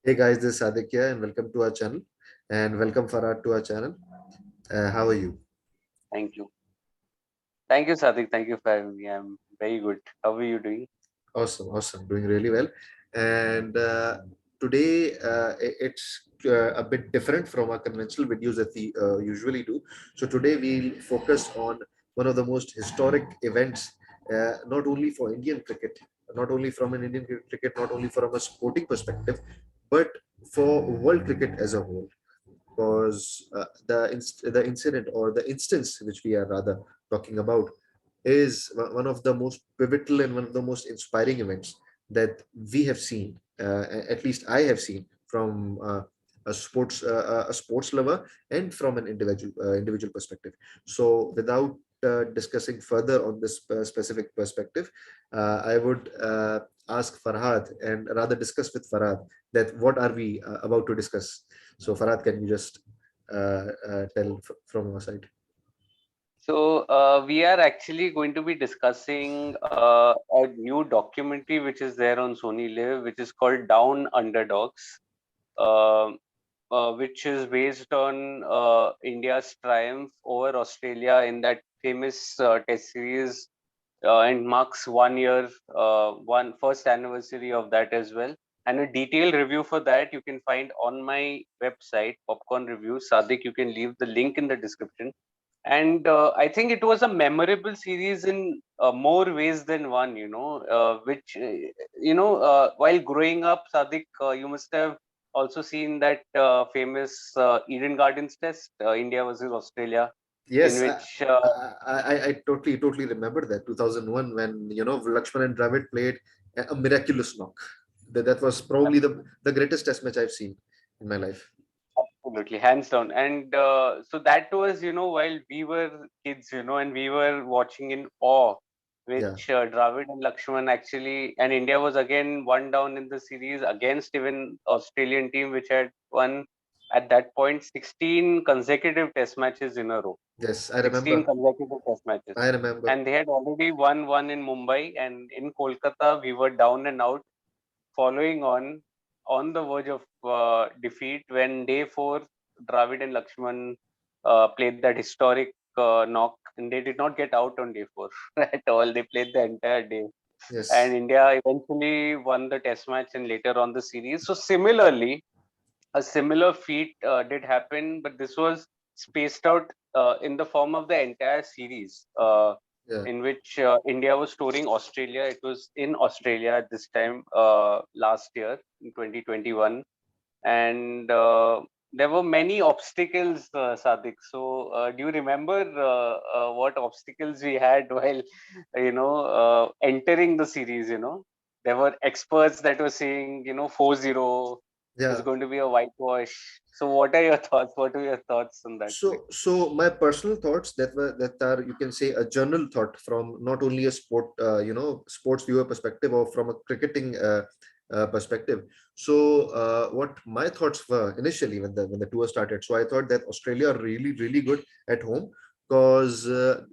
Hey guys, this is Sadik here, and welcome to our channel, and welcome Farad to our channel. How are you? Thank you. Thank you, Sadik. Thank you for having me. I'm very good. How are you doing? Awesome, awesome, doing really well. And today it's a bit different from our conventional videos that we usually do. So today we'll focus on one of the most historic events, not only for Indian cricket, not only from an Indian cricket, not only from a sporting perspective, but for world cricket as a whole. Because the incident or the instance which we are rather talking about is one of the most pivotal and one of the most inspiring events that we have seen, at least I have seen from a sports lover and from an individual perspective. So without discussing further on this specific perspective, I would ask Farhad and rather discuss with Farhad that what are we about to discuss. So Farhad, can you just tell from your side? We are actually going to be discussing a new documentary which is there on Sony Live, which is called Down Underdogs, um which is based on India's triumph over Australia in that famous Test series, and marks 1 year, one first anniversary of that as well. And a detailed review for that you can find on my website, Popcorn Reviews. Sadik, you can leave the link in the description. And I think it was a memorable series in more ways than one. While growing up, Sadik, you must have also seen that famous Eden Gardens Test, India versus Australia, in Yes, which I totally remember that 2001 when Lakshman and Dravid played a miraculous knock. That was probably the greatest test match I've seen in my life. absolutely, hands down. And so that was, while we were kids, and we were watching in awe, Yeah. which Dravid and Lakshman actually, and India was again one down in the series against even Australian team, which had won at that point 16 consecutive test matches in a row. Yes, I 16 remember. consecutive test matches. I remember. And they had already won one in Mumbai, and in Kolkata, we were down and out, following on the verge of defeat when day four, Dravid and Lakshman played that historic knock, and they did not get out on day four at all. They played the entire day, and Yes. India eventually won the Test match and later on the series. So similarly, a similar feat did happen, but this was spaced out in the form of the entire series, Yeah. in which India was touring Australia. It was in Australia at this time, last year in 2021, and there were many obstacles, Sadik. So, do you remember what obstacles we had while, entering the series? There were experts that were saying, 4-0 is Yeah. going to be a whitewash. So, what are your thoughts? What are your thoughts on that? So my personal thoughts that are, you can say, a journal thought from not only a sports viewer perspective or from a cricketing perspective. So what my thoughts were initially when the tour started. So I thought that Australia are really good at home because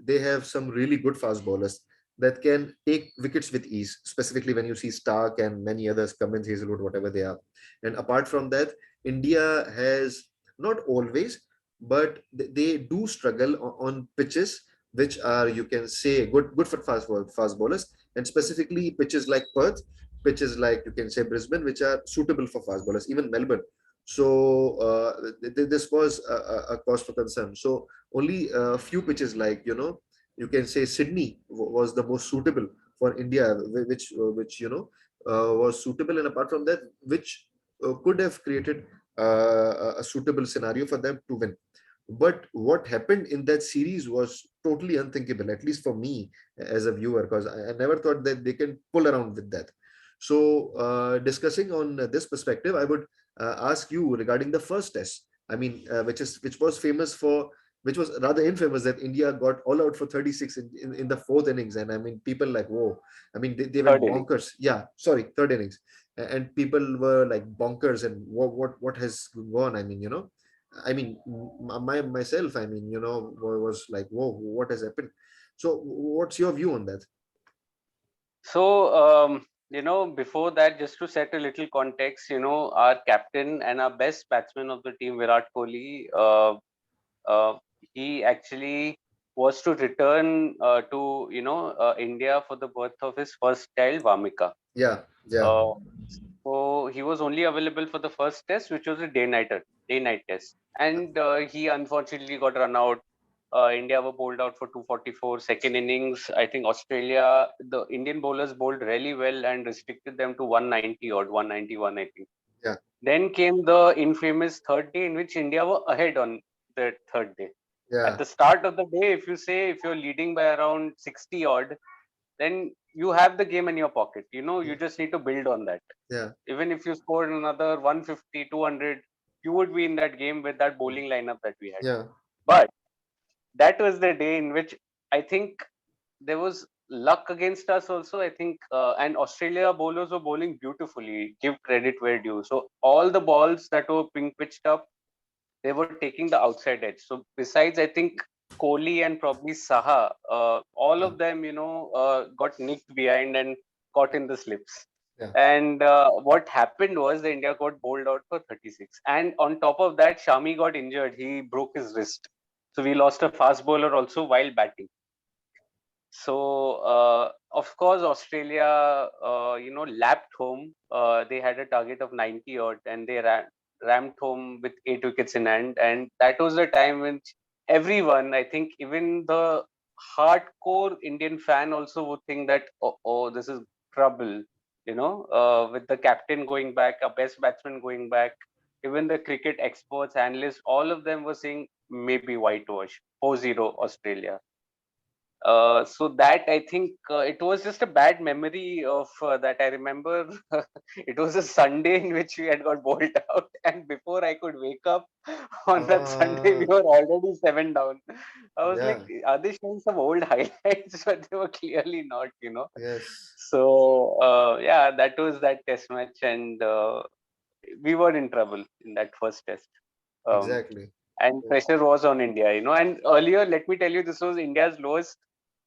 they have some really good fast bowlers that can take wickets with ease. Specifically when you see Stark and many others, Cummins, Hazelwood, whatever they are. And apart from that, India has not always, but they do struggle on pitches which are, you can say, good for fast bowlers, and specifically pitches like Perth, pitches like, you can say, Brisbane, which are suitable for fast bowlers, even Melbourne. So this was a cause for concern. So only a few pitches like, you can say Sydney was the most suitable for India, which was suitable, and apart from that, which could have created a suitable scenario for them to win. But what happened in that series was totally unthinkable, at least for me as a viewer, because I never thought that they can pull around with that. So, discussing on this perspective, I would ask you regarding the first test. I mean, which was famous for, which was rather infamous, that India got all out for 36 in the fourth innings, and I mean, people like, whoa! I mean, they went Third inning. bonkers. Yeah, sorry, third innings, and people were like bonkers, and what has gone? I mean, I mean, myself, I mean, was like, whoa, what has happened? So, what's your view on that? So, Before that, just to set a little context, our captain and our best batsman of the team, Virat Kohli, uh, he actually was to return to India for the birth of his first child, Vamika. Yeah, yeah, Uh, so he was only available for the first test, which was a day night test, and he unfortunately got run out. India were bowled out for 244. Second innings, I think Australia, the Indian bowlers bowled really well and restricted them to 190 or 191, I think. yeah, Then came the infamous third day, in which India were ahead on the third day. At yeah, the start of the day, if you're leading by around 60 odd, then you have the game in your pocket. You just need to build on that. yeah, Even if you scored another 150, 200, you would be in that game with that bowling lineup that we had. yeah, But that was the day in which I think there was luck against us also. I think, and Australia bowlers were bowling beautifully. Give credit where due. So all the balls that were being pitched up, they were taking the outside edge. So besides, I think Kohli and probably Saha, all yeah, of them, got nicked behind and caught in the slips. yeah. And what happened was the India got bowled out for 36. And on top of that, Shami got injured. He broke his wrist. So we lost a fast bowler also while batting. So, of course, Australia, lapped home. They had a target of 90 odd, and they rammed home with 8 wickets in hand. And that was the time when everyone, I think, even the hardcore Indian fan also would think that, oh, this is trouble. With the captain going back, a best batsman going back, even the cricket experts, analysts, all of them were saying maybe whitewash, 4-0 Australia. So that I think it was just a bad memory of that. I remember it was a Sunday in which we had got bowled out, and before I could wake up on that Sunday, we Ah, were already seven down. I was like, yeah, are they showing some old highlights? But they were clearly not. yes, So yeah, that was that test match, and we were in trouble in that first test. Um, exactly. and Yes. pressure was on India. And earlier, let me tell you, this was India's lowest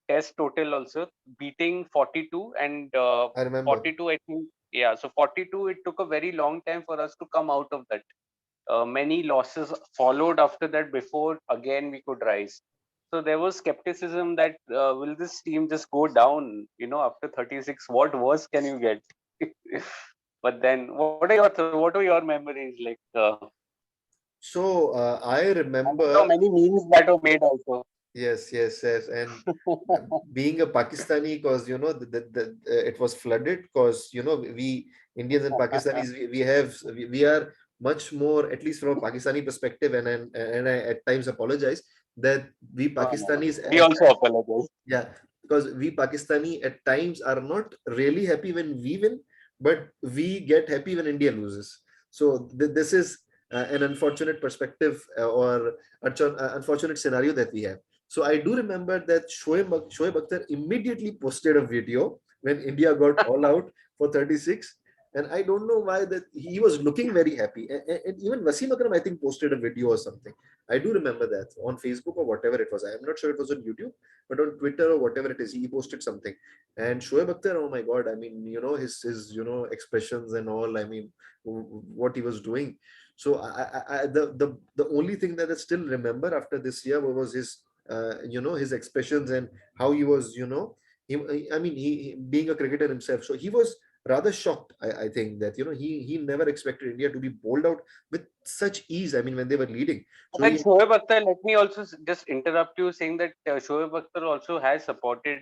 test total also, beating 42 and I remember. 42, I think. Yeah, so 42, it took a very long time for us to come out of that. Many losses followed after that before again we could rise. So there was skepticism that will this team just go down, after 36? What worse can you get? But then, what are your memories like? So I And I know remember, many memes that were made also. yes, yes, yes, and being a Pakistani, because it was flooded, because we Indians and Pakistanis, we are much more, at least from a Pakistani perspective, and I at times apologize that we Pakistanis We at also apologize. yeah, because we Pakistani at times are not really happy when we win, but we get happy when India loses. So this is an unfortunate perspective, or unfortunate scenario that we have. So I do remember that Shoaib Akhtar immediately posted a video when India got all out for 36. And I don't know why that he was looking very happy. And even Wasim Akram, I think, posted a video or something. I do remember that on Facebook or whatever it was. I am not sure it was on YouTube, but on Twitter or whatever it is, he posted something. And Shoaib Akhtar, oh my God, I mean, his expressions and all. I mean, what he was doing. So the only thing that I still remember after this year was his his expressions and how he was I mean being a cricketer himself. So he was rather shocked. I think that he never expected India to be bowled out with such ease. I mean when they were leading. So Then he Shoaib Akhtar, let me also just interrupt you, saying that Shoaib Akhtar also has supported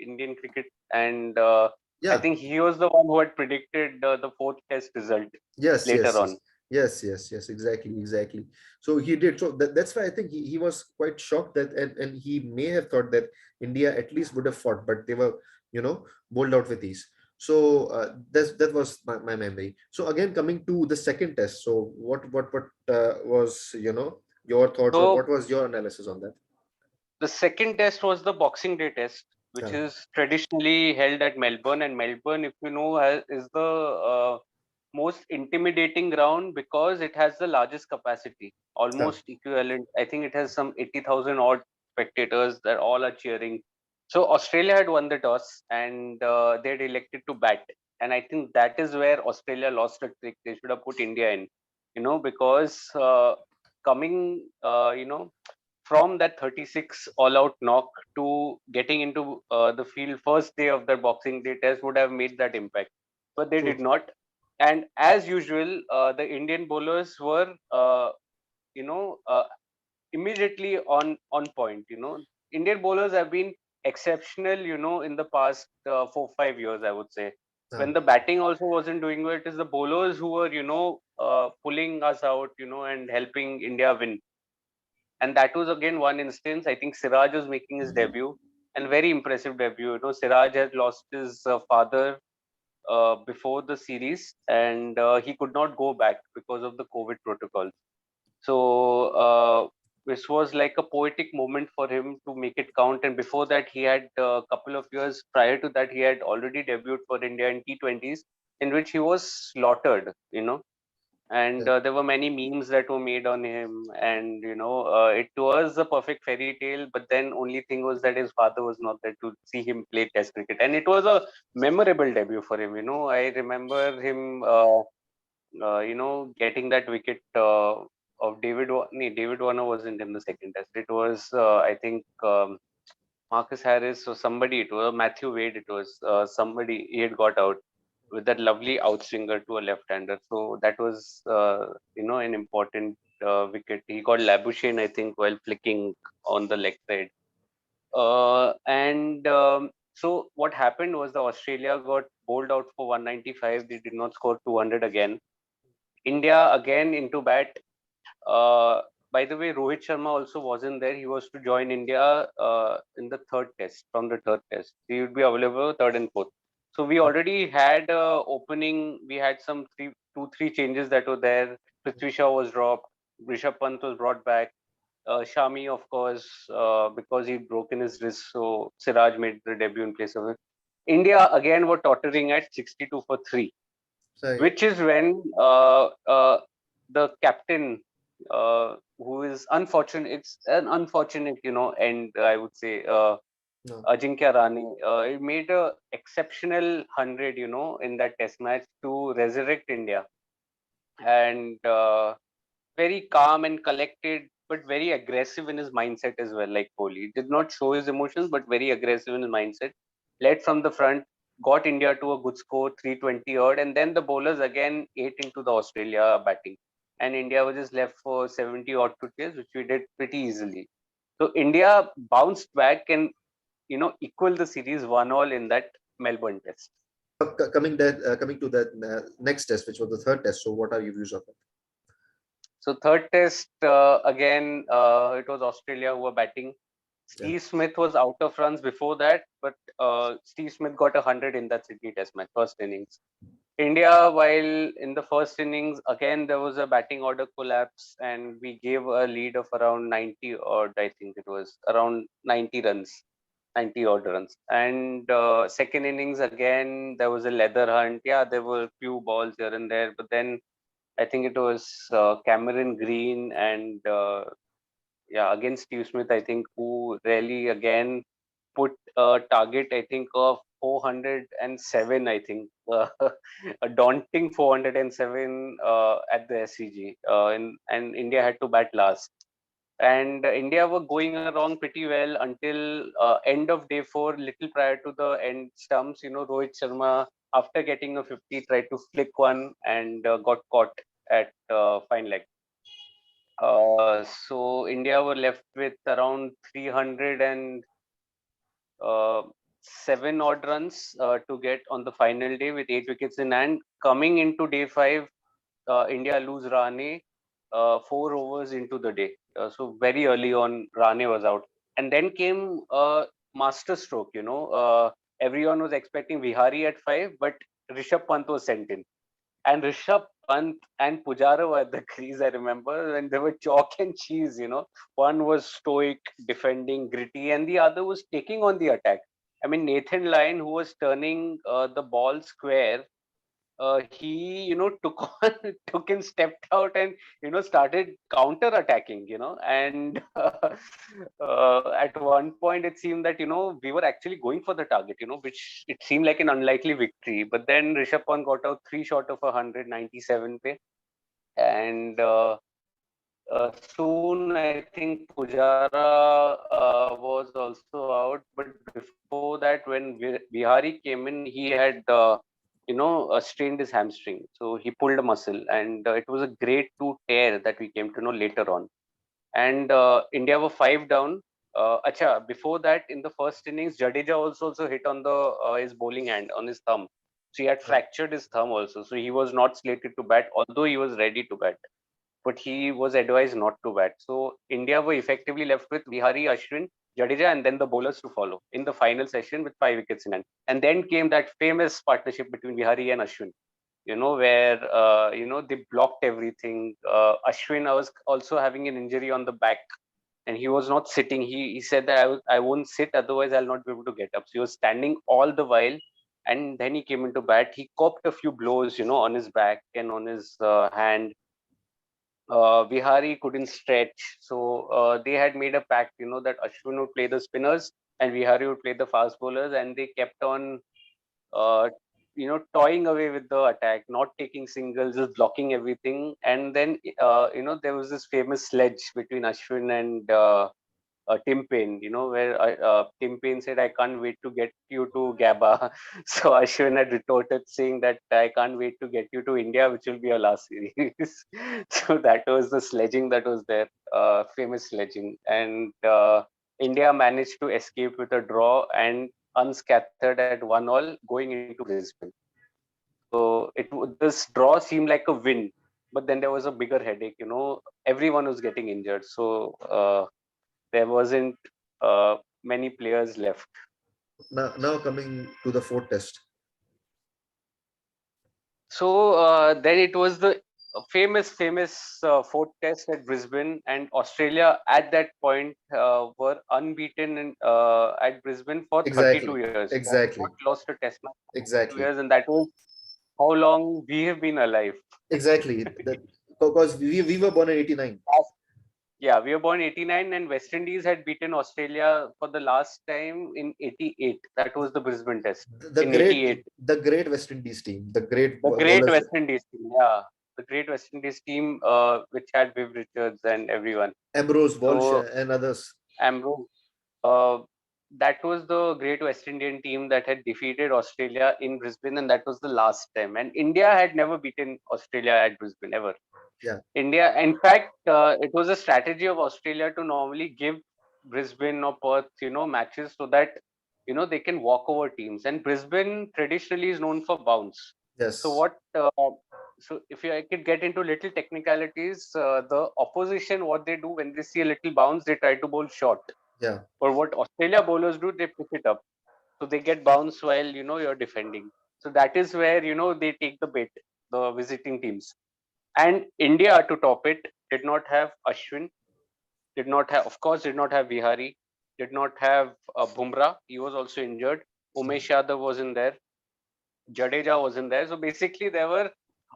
Indian cricket, and I yeah. think he was the one who had predicted the fourth test result Yes, later yes, yes. on. Yes, exactly, exactly. So he did. So that's why I think he was quite shocked that, and he may have thought that India at least would have fought, but they were, bowled out with ease. So that was my memory. So again, coming to the second test. So what was, your thoughts, or So what was your analysis on that? the second test was the Boxing Day test, which Yeah, is traditionally held at Melbourne. And Melbourne, if you know, is the most intimidating ground because it has the largest capacity, yeah, almost equivalent. I think it has some 80,000 odd spectators that all are cheering. So Australia had won the toss and they had elected to bat. And I think that is where Australia lost a trick. They should have put India in, because coming, from that 36 all out knock to getting into the field first day of the Boxing Day test would have made that impact. But they did True. not. And as usual, the Indian bowlers were, you know, uh, immediately on point. Indian bowlers have been exceptional, in the past 4 5 years, I would say. When Yeah. the batting also wasn't doing well, it is the bowlers who were, pulling us out, and helping India win. And that was again one instance. I think Siraj was making his debut, and very impressive debut. Siraj had lost his father before the series, and he could not go back because of the COVID protocol. So this was like a poetic moment for him to make it count. And before that, he had a couple of years prior to that, he had already debuted for India in T20s, in which he was slaughtered. And Yeah. there were many memes that were made on him, and it was a perfect fairy tale. But then only thing was that his father was not there to see him play Test cricket, and it was a memorable debut for him. I remember him. Getting that wicket of David Warner wasn't in the second test. It was, I think, Marcus Harris or somebody. It was Matthew Wade. It was somebody. He had got out with that lovely outswinger to a left-hander. So that was, an important wicket. He got Labuschagne, I think, while flicking on the leg side. And so what happened was the Australia got bowled out for 195. They did not score 200 again. India again into bat. Uh, by the way, Rohit Sharma also wasn't there. He was to join India in the third test, from the third test. He would be available third and fourth. So we already had opening. We had some two, three changes that were there. Prithvi Shaw was dropped. Rishabh Pant was brought back. Shami, of course, because he'd broken his wrist. So Siraj made the debut in place of it. India again were tottering at 62 for 3, Right. which is when the captain, who is unfortunate, it's an unfortunate, and I would say No. Ajinkya Rane, he made a exceptional 100, in that test match to resurrect India. And very calm and collected, but very aggressive in his mindset as well. Like Kohli, he did not show his emotions, but very aggressive in his mindset. Led from the front, got India to a good score, 320 odd, and then the bowlers again ate into the Australia batting, and India was just left for 70 odd to chase, which we did pretty easily. So India bounced back and equal the series 1-1 in that Melbourne test. Coming to that next test, which was the third test. So, what are your views of it? So third test, again, it was Australia who were batting. Yeah. Steve Smith was out of runs before that, but Steve Smith got 100 in that Sydney Test match, first innings. India, while in the first innings, again there was a batting order collapse, and we gave a lead of around 90 odd. I think it was around 90 runs, 90 odd runs. And second innings again there was a leather hunt. Yeah, there were few balls here and there, but then I think it was Cameron Green and yeah, against Steve Smith, I think, who really again put a target, I think, of 407, I think, a daunting 407 at the SCG. And India had to bat last. And India were going along pretty well until end of day four, little prior to the end stumps. Rohit Sharma, after getting a 50, tried to flick one and got caught at fine leg. So India were left with around 300 and seven odd runs to get on the final day with 8 wickets in hand. Coming into day five, India lose Rane 4 overs into the day. So very early on, Rane was out, and then came master stroke. Everyone was expecting Vihari at five, but Rishabh Pant was sent in, and Rishabh Pant and Pujara were at the crease, I remember, and they were chalk and cheese. One was stoic, defending, gritty, and the other was taking on the attack. I mean, Nathan Lyon, who was turning the ball square, he took on took and stepped out and started counter attacking, and at one point it seemed that we were actually going for the target, which it seemed like an unlikely victory, but then Rishabh Pant got out 3 short of 197 pe, and soon I think Pujara was also out, but before that, when Bihari came in, he had strained his hamstring, so he pulled a muscle, and it was a grade 2 tear that we came to know later on. And India were 5 down. Acha, before that, in the first innings, Jadeja also hit on the his bowling hand on his thumb. So he had fractured his thumb also. So he was not slated to bat, although he was ready to bat, but he was advised not to bat. So India were effectively left with Vihari, Ashwin, Jadeja, and then the bowlers to follow in the final session with 5 wickets in hand. And then came that famous partnership between Vihari and Ashwin, where they blocked everything. Ashwin was also having an injury on the back, and he was not sitting. He said that I won't sit, otherwise I'll not be able to get up. So he was standing all the while, and then he came into bat. He copped a few blows, on his back and on his hand. Vihari couldn't stretch, so they had made a pact, that Ashwin would play the spinners and Vihari would play the fast bowlers, and they kept on, toying away with the attack, not taking singles, just blocking everything. And then, there was this famous sledge between Ashwin and Tim Payne, where Tim Payne said, "I can't wait to get you to Gabba." So Ashwin had retorted saying that I can't wait to get you to India, which will be our last series. So that was the sledging that was there, famous sledging. And India managed to escape with a draw and unscattered at 1-1 going into Brisbane. So this draw seemed like a win, but then there was a bigger headache. Everyone was getting injured. So there wasn't many players left. Now coming to the fourth test. So then it was the famous fourth test at Brisbane, and Australia at that point were unbeaten at Brisbane for 32 Exactly. years. They had Exactly. not lost a test match for 32 Exactly. years, and that was how long we have been alive. Exactly. That because we were born in 89. Yeah, we were born 89, and West Indies had beaten Australia for the last time in 88. That was the Brisbane test The in great 88. the great West Indies team, the great The great bowlers. West Indies team, yeah. The great West Indies team, which had Viv Richards and everyone. Ambrose, Walsh, So, and others. Ambrose, uh, that was the great West Indian team that had defeated Australia in Brisbane, and that was the last time. And India had never beaten Australia at Brisbane ever. Yeah. India, in fact, it was a strategy of Australia to normally give Brisbane or Perth, matches so that they can walk over teams. And Brisbane traditionally is known for bounce. So Yes. what? So if I could get into little technicalities, the opposition, what they do when they see a little bounce, they try to bowl short. Yeah. Or what Australia bowlers do, they pick it up, so they get bounce while you're defending. So that is where they take the bait, the visiting teams. And India, to top it, did not have Ashwin, did not have Vihari, did not have Bumrah. He was also injured. Umesh Yadav wasn't there. Jadeja wasn't there. So basically, there were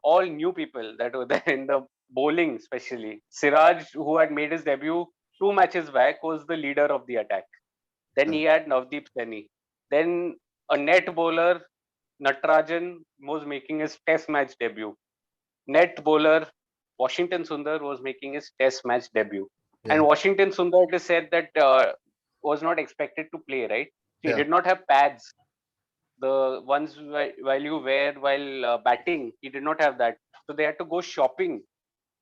all new people that were there in the bowling, especially. Siraj, who had made his debut 2 matches back, was the leader of the attack. Then Yeah. he had Navdeep Saini. Then a net bowler, Natarajan, was making his test match debut. Net bowler Washington Sundar was making his test match debut. And Yeah. Washington Sundar, it is said that was not expected to play, right? He Yeah. did not have pads. The ones while you wear while batting, he did not have that. So they had to go shopping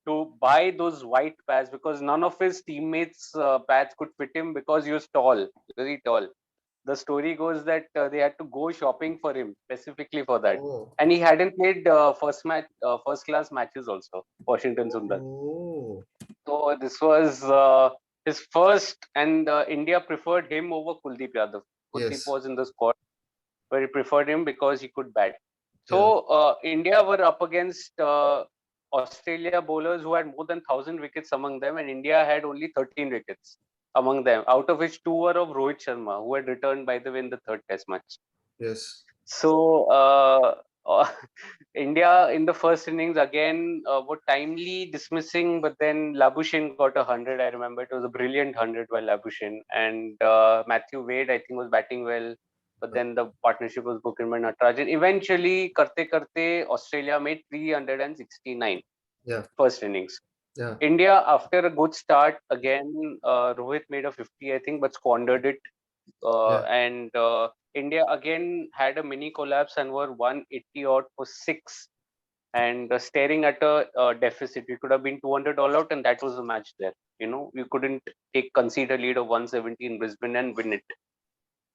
to buy those white pads because none of his teammates' pads could fit him because he was tall, very tall. The story goes that they had to go shopping for him specifically for that, Oh. and he hadn't played first class matches also. Washington Sundar. Oh. So this was his first, and India preferred him over Kuldeep Yadav. Kuldeep Yes. was in the squad, but he preferred him because he could bat. Yeah. So India were up against Australia bowlers who had more than 1,000 wickets among them, and India had only 13 wickets among them, out of which 2 were of Rohit Sharma, who had returned, by the way, in the third Test match. Yes. So Uh, India in the first innings again were timely dismissing, but then Labuschagne got 100. I remember it was a brilliant 100 by Labuschagne, and Matthew Wade I think was batting well, but then the partnership was broken by Natarajan. Eventually, karte karte, Australia made 369 Yeah, first innings. yeah, India, after a good start, again Rohit made a 50, I think, but squandered it. yeah, And India again had a mini collapse and were 180 odd for six, and staring at a deficit. We could have been 200 all out, and that was the match there. We couldn't take concede a lead of 170 in Brisbane and win it.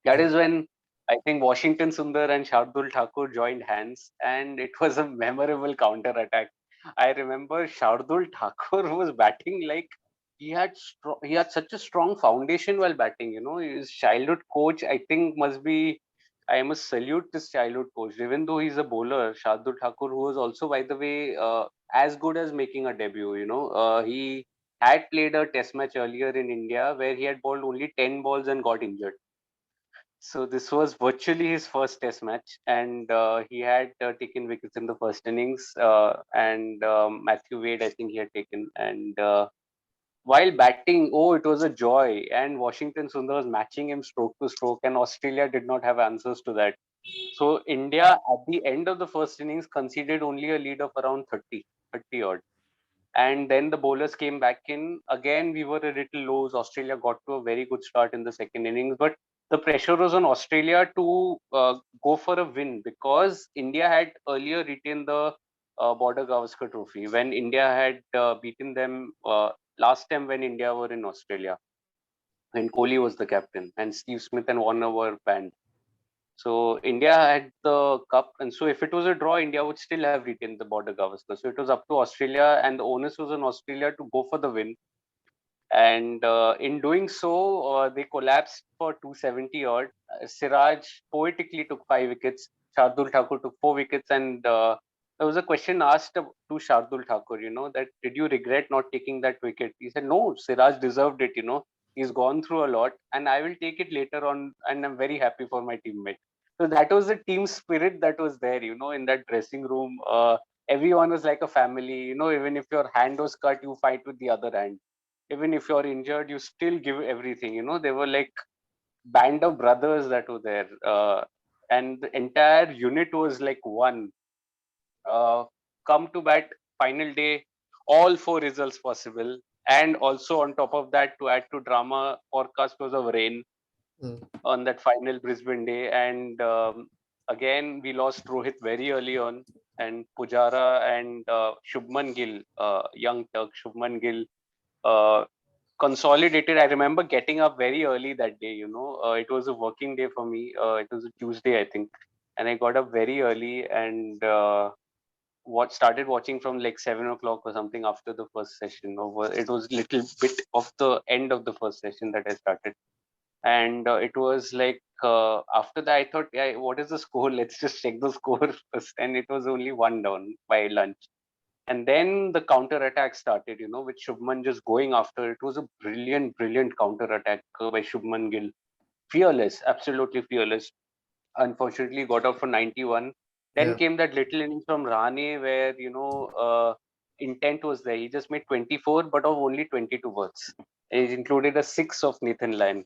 That yeah. is when I think Washington Sundar and Shardul Thakur joined hands, and it was a memorable counter attack. I remember Shardul Thakur was batting like he had such a strong foundation while batting. His childhood coach, I think, must be. I must salute this childhood coach, even though he's a bowler. Shardul Thakur, who was also, by the way, as good as making a debut. He had played a test match earlier in India where he had bowled only 10 balls and got injured. So this was virtually his first Test match, and he had taken wickets in the first innings. And Matthew Wade, I think he had taken. And while batting, oh, it was a joy. And Washington Sundar was matching him stroke to stroke, and Australia did not have answers to that. So India, at the end of the first innings, conceded only a lead of around 30 odd. And then the bowlers came back in. Again, we were a little low. Australia got to a very good start in the second innings, but the pressure was on Australia to go for a win because India had earlier retained the Border Gavaskar Trophy when India had beaten them last time when India were in Australia, when Kohli was the captain and Steve Smith and Warner were banned. So India had the cup, and so if it was a draw, India would still have retained the Border Gavaskar. So it was up to Australia, and the onus was on Australia to go for the win. And in doing so, they collapsed for 270 odd. Siraj poetically took 5 wickets. Shardul Thakur took 4 wickets, and there was a question asked to Shardul Thakur, that did you regret not taking that wicket? He said, no, Siraj deserved it. He's gone through a lot, and I will take it later on, and I'm very happy for my teammate. So that was the team spirit that was there, in that dressing room. Everyone was like a family. Even if your hand was cut, you fight with the other hand. Even if you're injured, you still give everything. They were like band of brothers that were there, and the entire unit was like one. uh, Come to bat, final day, all four results possible, and also on top of that, to add to drama, forecast was of rain Mm, on that final Brisbane day. And again, we lost Rohit very early on, and Pujara and Shubman Gill, young Turk Shubman Gill, uh, consolidated. I remember getting up very early that day. It was a working day for me. It was a Tuesday, I think, and I got up very early and what started watching from like 7 o'clock or something after the first session. Over, it was little bit of the end of the first session that I started, and it was like after that I thought, yeah, what is the score? Let's just check the score first, and it was only one down by lunch. And then the counter attack started, with Shubman just going after. It was a brilliant, brilliant counter attack by Shubman Gill. Fearless, absolutely fearless. Unfortunately, got out for 91. Then yeah, came that little innings from Rane where, intent was there. He just made 24, but of only 22 balls. It included a six of Nathan Lyon.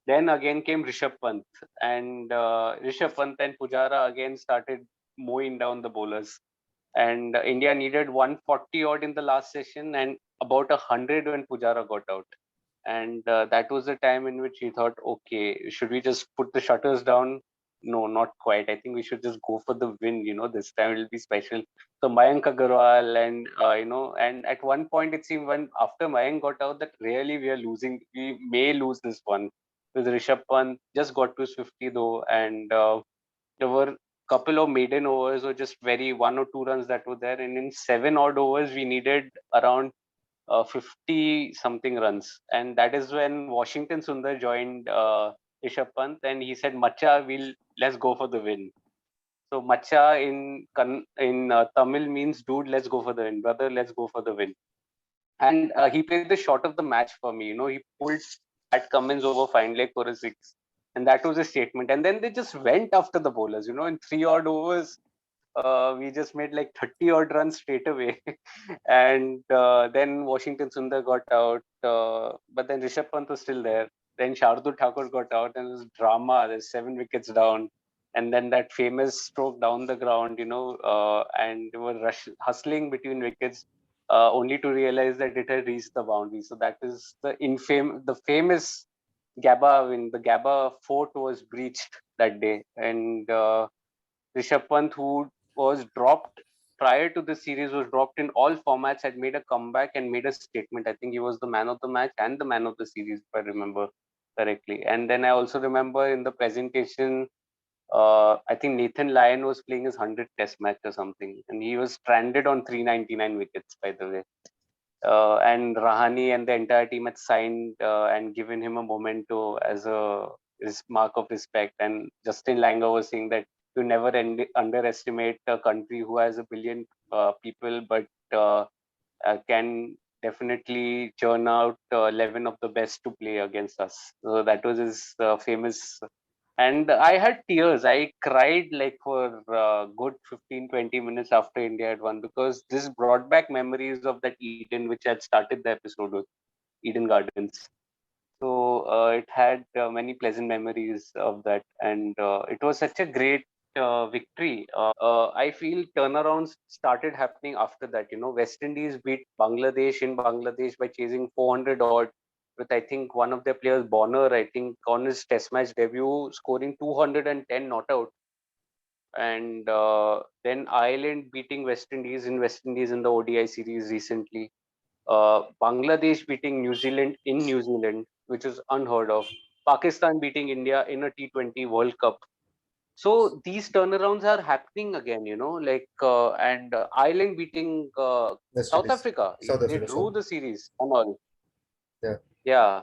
Then again came Rishabh Pant, and Rishabh Pant and Pujara again started mowing down the bowlers. And India needed 140 odd in the last session and about 100 when Pujara got out. And that was the time in which he thought, okay, should we just put the shutters down? No, not quite. I think we should just go for the win. This time it'll be special. So Mayank Agarwal and and at one point it seemed when after Mayank got out that really we are losing. We may lose this one. With Rishabh Pant just got to his 50 though, and there were couple of maiden overs or just very 1 or 2 runs that were there, and in 7 odd overs we needed around 50 something runs, and that is when Washington Sundar joined Rishabh Pant, and he said, "Macha, let's go for the win." So Macha in Tamil means dude, let's go for the win, brother, let's go for the win. And he played the shot of the match for me. He pulled Pat Cummins over fine leg for a six, and that was a statement. And then they just went after the bowlers. In 3 odd overs, we just made like 30 odd runs straight away. And then Washington Sundar got out, but then Rishabh Pant was still there. Then Shardul Thakur got out, and it was drama. There's 7 wickets down, and then that famous stroke down the ground, and they were hustling between wickets, only to realize that it had reached the boundary. So that is the famous Gabba win. The Gabba fort was breached that day, and Rishabh Pant, who was dropped prior to the series, was dropped in all formats, had made a comeback and made a statement. I think he was the man of the match and the man of the series, if I remember correctly. And then I also remember in the presentation, I think Nathan Lyon was playing his 100th Test match or something, and he was stranded on 399 wickets, by the way. And Rahane and the entire team had signed and given him a memento as a mark of respect. And Justin Langer was saying that you never underestimate a country who has a billion people, but can definitely churn out 11 of the best to play against us. So that was his famous. And I had tears. I cried like for good 15-20 minutes after India had won, because this brought back memories of that Eden, which had started the episode with Eden Gardens. So it had many pleasant memories of that. And it was such a great victory. I feel turnarounds started happening after that. West Indies beat Bangladesh in Bangladesh by chasing 400 odd, with I think one of their players, Bonner, I think on his Test match debut, scoring 210 not out. And then Ireland beating West Indies in the ODI series recently. Bangladesh beating New Zealand in New Zealand, which is unheard of. Pakistan beating India in a T20 World Cup. So these turnarounds are happening again, like and Ireland beating West South Indies, Africa. South They Africa. drew So the series and all. yeah. Yeah.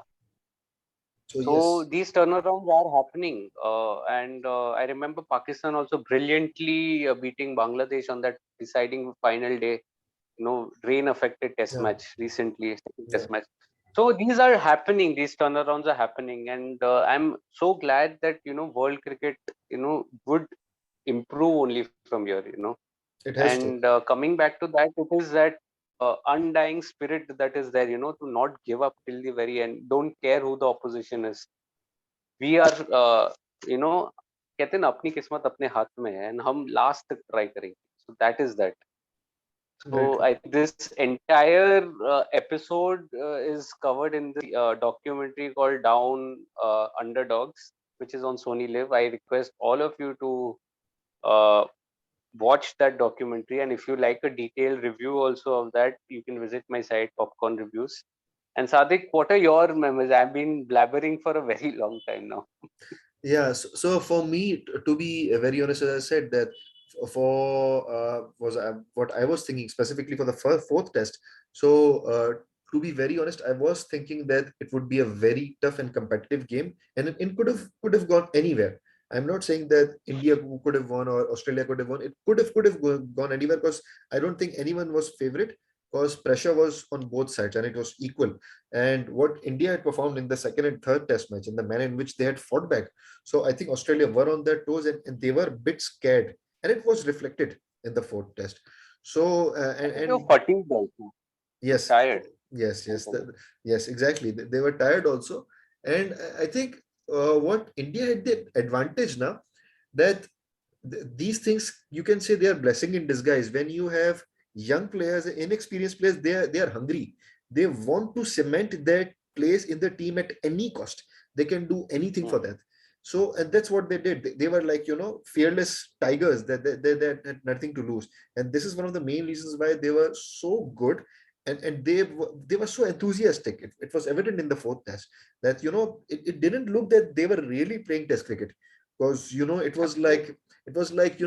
So So yes, these turnarounds are happening, and I remember Pakistan also brilliantly beating Bangladesh on that deciding final day. Rain affected Test yeah, match recently, second yeah. Test match. So these are happening. These turnarounds are happening, and I'm so glad that world cricket would improve only from here. It has to. And coming back to that, it is that undying spirit that is there. To not give up till the very end. Don't care who the opposition is. We are you know कहते हैं ना अपनी किस्मत अपने हाथ में है and हम लास्ट तक ट्राई करेंगे. So that is that. Very So true. I think this entire episode is covered in the documentary called Down Underdogs, which is on Sony Live. I request all of you to uh, watch that documentary, and if you like a detailed review also of that, you can visit my site Popcorn Reviews. And Sadik, what are your memories? I've been blabbering for a very long time now. Yeah, so for me, to be very honest, as I said that for was what I was thinking specifically for the fourth test. So to be very honest, I was thinking that it would be a very tough and competitive game, and it could have gone anywhere. I'm not saying that India could have won or Australia could have won. It could have gone anywhere, because I don't think anyone was favorite, because pressure was on both sides and it was equal. And what India had performed in the second and third test match, in the manner in which they had fought back, so I think Australia were on their toes, and they were a bit scared, and it was reflected in the fourth test. So I think you're and fatigued also. You're yes, tired. yes, yes, Mentally. yes, exactly. They were tired also, and I think what India had the advantage now, that these things you can say they are blessing in disguise. When you have young players, inexperienced players, they are hungry. They want to cement their place in the team at any cost. They can do anything for Hmm. that. So, and that's what they did. They were like, fearless tigers, that they had nothing to lose. And this is one of the main reasons why they were so good, and they were so enthusiastic. It was evident in the fourth test that it didn't look that they were really playing test cricket, because Absolutely. it was like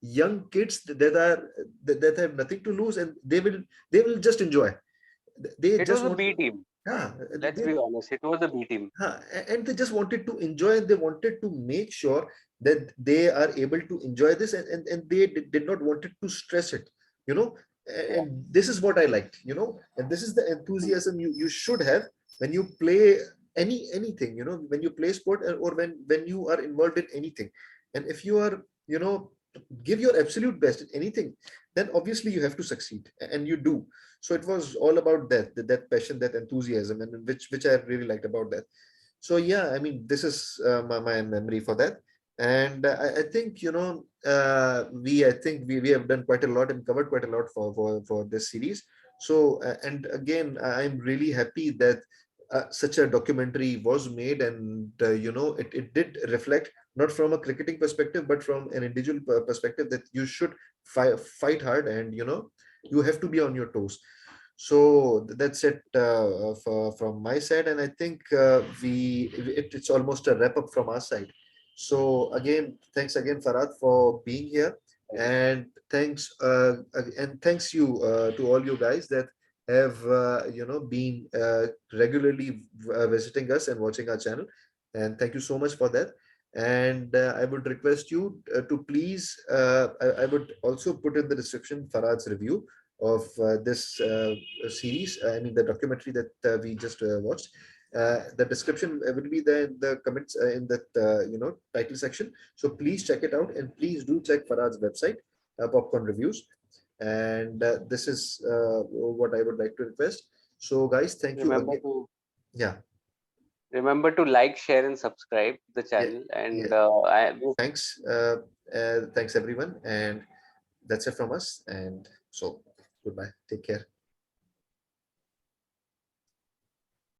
young kids that have nothing to lose, and they will just enjoy. They It was just a want B to, team. yeah, Let's they be honest. It was a B team. and they just wanted to enjoy, and they wanted to make sure that they are able to enjoy this, and they did not wanted to stress it, you know Yeah. and this is what I liked, and this is the Hmm. enthusiasm you should have when you play anything, when you play sport, or when you are involved in anything. And if you are give your absolute best in anything, then obviously you have to succeed, and you do. So it was all about that passion, that enthusiasm, and which I really liked about that. So yeah, I mean, this is my memory for that. And I think, I think we have done quite a lot and covered quite a lot for this series. So and again, I'm really happy that such a documentary was made, and it did reflect, not from a cricketing perspective but from an individual perspective, that you should fight hard, and you have to be on your toes. So that's it from my side, and I think it's almost a wrap up from our side. So again, thanks again, Farad, for being here, and thanks you to all you guys that have been regularly visiting us and watching our channel, and thank you so much for that. And I would request you to please, I would also put in the description Farad's review of this series. I mean, the documentary that we just watched. The description will be there in the comments in that title section. So please check it out, and please do check Farad's website, Popcorn Reviews. And this is what I would like to request. So, guys, thank you Remember again. to Yeah, remember to like, share, and subscribe the yeah, channel. yeah. And Thanks, thanks everyone, and that's it from us. And so, goodbye. Take care.